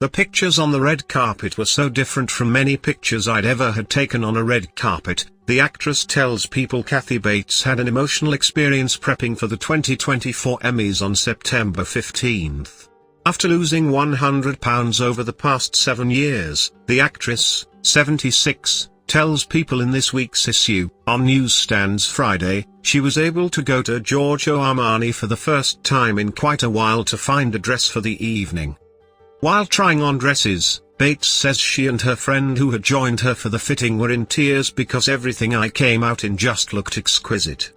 The pictures on the red carpet were so different from many pictures I'd ever had taken on a red carpet, the actress tells People. Kathy Bates had an emotional experience prepping for the 2024 Emmys on September 15. After losing 100 pounds over the past 7 years, the actress, 76, tells People in this week's issue, on newsstands Friday, she was able to go to Giorgio Armani for the first time in quite a while to find a dress for the evening. While trying on dresses, Bates says she and her friend who had joined her for the fitting were in tears because everything I came out in just looked exquisite.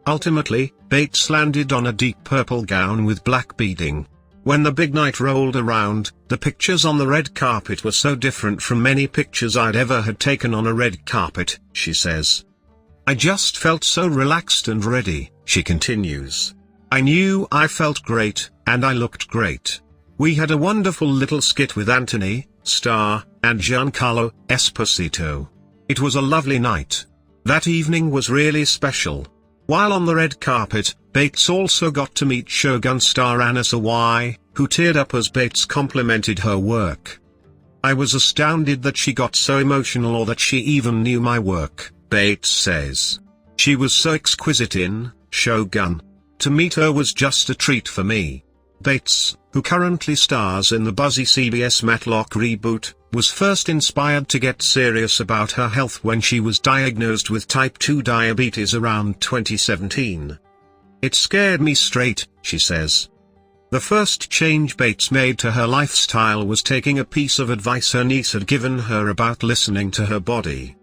Ultimately, Bates landed on a deep purple gown with black beading. When the big night rolled around, the pictures on the red carpet were so different from many pictures I'd ever had taken on a red carpet, she says. I just felt so relaxed and ready, she continues. I knew I felt great, and I looked great. We had a wonderful little skit with Anthony Starr and Giancarlo Esposito. It was a lovely night. That evening was really special. While on the red carpet, Bates also got to meet Shogun star Anna Sawai, who teared up as Bates complimented her work. I was astounded that she got so emotional or that she even knew my work, Bates says. She was so exquisite in Shogun. To meet her was just a treat for me. Bates, who currently stars in the buzzy CBS Matlock reboot, was first inspired to get serious about her health when she was diagnosed with type 2 diabetes around 2017. It scared me straight, she says. The first change Bates made to her lifestyle was taking a piece of advice her niece had given her about listening to her body.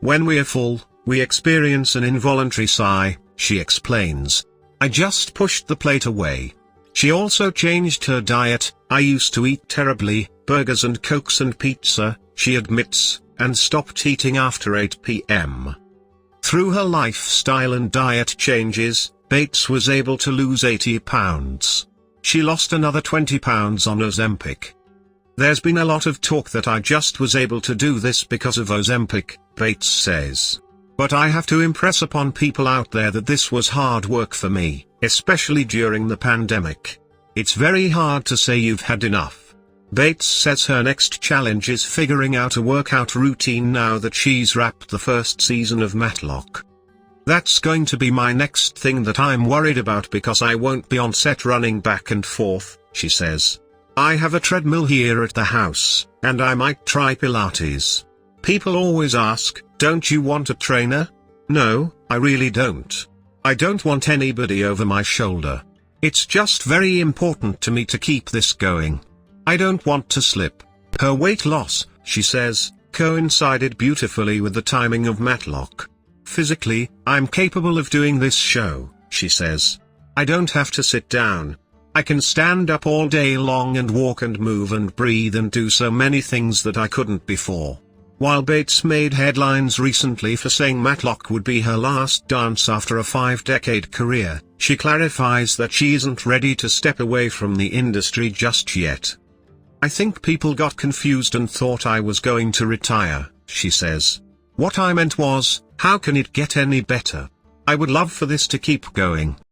When we are full, we experience an involuntary sigh, she explains. I just pushed the plate away. She also changed her diet. I used to eat terribly, burgers and cokes and pizza, she admits, and stopped eating after 8 p.m. Through her lifestyle and diet changes, Bates was able to lose 80 pounds. She lost another 20 pounds on Ozempic. There's been a lot of talk that I just was able to do this because of Ozempic, Bates says. But I have to impress upon people out there that this was hard work for me, especially during the pandemic. It's very hard to say you've had enough. Bates says her next challenge is figuring out a workout routine now that she's wrapped the first season of Matlock. That's going to be my next thing that I'm worried about because I won't be on set running back and forth, she says. I have a treadmill here at the house, and I might try Pilates. People always ask, don't you want a trainer? No, I really don't. I don't want anybody over my shoulder. It's just very important to me to keep this going. I don't want to slip. Her weight loss, she says, coincided beautifully with the timing of Matlock. Physically, I'm capable of doing this show, she says. I don't have to sit down. I can stand up all day long and walk and move and breathe and do so many things that I couldn't before. While Bates made headlines recently for saying Matlock would be her last dance after a 5-decade career, she clarifies that she isn't ready to step away from the industry just yet. I think people got confused and thought I was going to retire, she says. What I meant was, how can it get any better? I would love for this to keep going.